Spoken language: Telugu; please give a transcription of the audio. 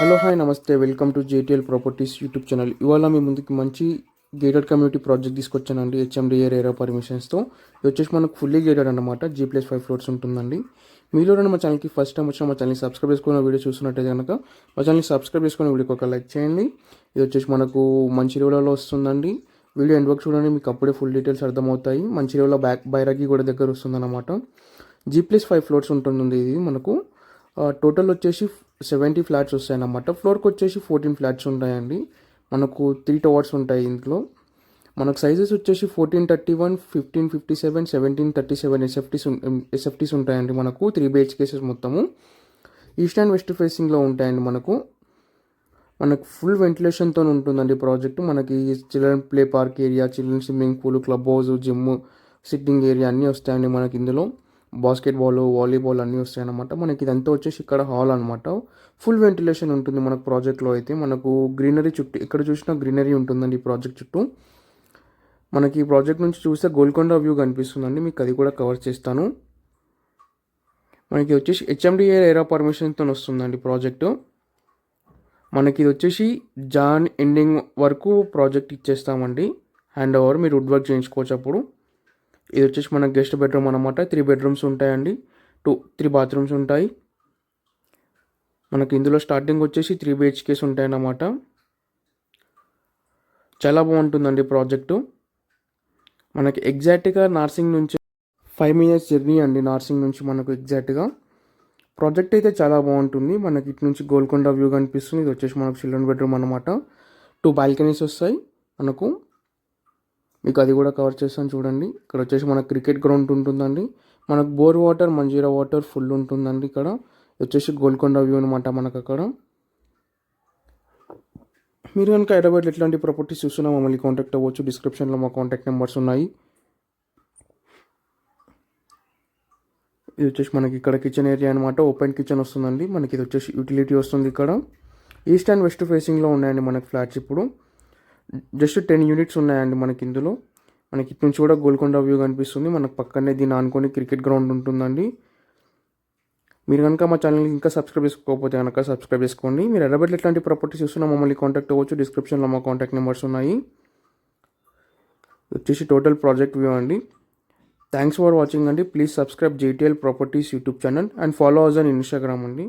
హలో హాయ్ నమస్తే welcome to JTL properties YouTube channel. ఇవాళ మీ ముందుకి మంచి గేటెడ్ కమ్యూనిటీ ప్రాజెక్ట్ తీసుకొచ్చానండి. హెచ్ఎండిఏ రేరా పర్మిషన్స్తో. ఇది వచ్చేసి మనకు ఫుల్లీ గేటెడ్ అనమాట. G+5 ఫ్లోర్స్ ఉంటుందండి. మీలో మా ఛానల్కి ఫస్ట్ టైం వచ్చిన మా ఛానల్ని సబ్స్క్రైబ్ చేసుకున్న వీడియో చూస్తున్నట్టయితే కనుక మా ఛానల్ని సబ్స్క్రైబ్ చేసుకున్న వీడియోకి ఒక లైక్ చేయండి. ఇది వచ్చేసి మనకు మంచిర్యాలలో వస్తుందండి. వీడియో ఎండ్ వరకు చూడండి, మీకు అప్పుడే ఫుల్ డీటెయిల్స్ అర్థమవుతాయి. మంచిర్యాలలో బైరాగి కూడా దగ్గర వస్తుందన్నమాట. G+5 ఫ్లోర్స్ ఉంటుంది ఇది మనకు. టోటల్ వచ్చేసి 70 ఫ్లాట్స్ వస్తాయన్నమాట. ఫ్లోర్కి వచ్చేసి 14 ఫ్లాట్స్ ఉంటాయండి. మనకు 3 టవర్స్ ఉంటాయి ఇంట్లో. మనకు సైజెస్ వచ్చేసి 1431, 1557, 1737 ఎస్ఎఫ్టీస్ ఉంటాయండి. మనకు 3 BHKs మొత్తము ఈస్ట్ అండ్ వెస్ట్ ఫేసింగ్లో ఉంటాయండి. మనకు ఫుల్ వెంటిలేషన్తో ఉంటుందండి ప్రాజెక్టు. మనకి children play park area, children swimming pool, club house, gym, sitting area అన్నీ వస్తాయండి మనకి ఇందులో. బాస్కెట్బాల్, వాలీబాల్ అన్నీ వస్తాయి అన్నమాట. మనకి ఇదంతా వచ్చేసి ఇక్కడ హాల్ అనమాట. ఫుల్ వెంటిలేషన్ ఉంటుంది మనకు ప్రాజెక్ట్లో అయితే. మనకు గ్రీనరీ చుట్టూ ఎక్కడ చూసినా గ్రీనరీ ఉంటుందండి ఈ ప్రాజెక్ట్ చుట్టూ. మనకి ఈ ప్రాజెక్ట్ నుంచి చూస్తే గోల్కొండ వ్యూ కనిపిస్తుందండి, మీకు అది కూడా కవర్ చేస్తాను. మనకి వచ్చేసి హెచ్ఎండిఏ రేరా పర్మిషన్తో వస్తుందండి ప్రాజెక్టు. మనకి ఇది వచ్చేసి జాన్ ఎండింగ్ వరకు ప్రాజెక్ట్ ఇచ్చేస్తామండి. హ్యాండ్ ఓవర్ మీరు వుడ్ వర్క్ చేయించుకోవచ్చు అప్పుడు. ఇది వచ్చేసి మన గెస్ట్ బెడ్రూమ్ అనమాట. 3 బెడ్రూమ్స్ ఉంటాయండి, 3 బాత్రూమ్స్ ఉంటాయి. మనకి ఇందులో స్టార్టింగ్ వచ్చేసి 3 BHKs ఉంటాయన్నమాట. చాలా బాగుంటుందండి ప్రాజెక్టు. మనకి ఎగ్జాక్ట్గా నార్సింగ్ నుంచి 5 minutes జర్నీ అండి. నార్సింగ్ నుంచి మనకు ఎగ్జాక్ట్గా ప్రాజెక్ట్ అయితే చాలా బాగుంటుంది. మనకి ఇటు నుంచి గోల్కొండ వ్యూ కనిపిస్తుంది. ఇది వచ్చేసి మనకు చిల్డ్రన్ బెడ్రూమ్ అనమాట. 2 బాల్కనీస్ వస్తాయి మనకు. మీకు అది కూడా కవర్ చేస్తాను చూడండి. ఇక్కడ వచ్చేసి మనకు క్రికెట్ గ్రౌండ్ ఉంటుందండి. మనకు bore water, Manjira water full ఉంటుందండి ఇక్కడ. వచ్చేసి గోల్కొండ వ్యూ అనమాట మనకు అక్కడ. మీరు కనుక హైదరాబాద్లో ఎట్లాంటి ప్రాపర్టీస్ చూస్తున్నా మమ్మల్ని కాంటాక్ట్ అవ్వచ్చు. డిస్క్రిప్షన్లో మా కాంటాక్ట్ నెంబర్స్ ఉన్నాయి. ఇది వచ్చేసి మనకి ఇక్కడ కిచెన్ ఏరియా అనమాట. ఓపెన్ కిచెన్ వస్తుందండి మనకి. ఇది వచ్చేసి యూటిలిటీ వస్తుంది ఇక్కడ. ఈస్ట్ అండ్ వెస్ట్ ఫేసింగ్లో ఉన్నాయండి మనకి ఫ్లాట్స్. ఇప్పుడు జస్ట్ 10 యూనిట్స్ ఉన్నాయండి మనకి ఇందులో. మనకి ఇటు నుంచి కూడా గోల్కొండ వ్యూ కనిపిస్తుంది. మనకు పక్కనే దీన్ని ఆనుకొని క్రికెట్ గ్రౌండ్ ఉంటుందండి. మీరు కనుక మా ఛానల్ని ఇంకా సబ్స్క్రైబ్ చేసుకోకపోతే కనుక సబ్స్క్రైబ్ చేసుకోండి. మీరు హైదరాబాద్లో ఎట్లాంటి ప్రాపర్టీస్ చూస్తున్నా మమ్మల్ని కాంటాక్ట్ అవ్వచ్చు. డిస్క్రిప్షన్లో మా కాంటాక్ట్ నెంబర్స్ ఉన్నాయి. వచ్చేసి టోటల్ ప్రాజెక్ట్ వ్యూ అండి. థ్యాంక్స్ ఫర్ వాచింగ్ అండి. Please subscribe JTL properties YouTube channel and follow us on Instagram అండి.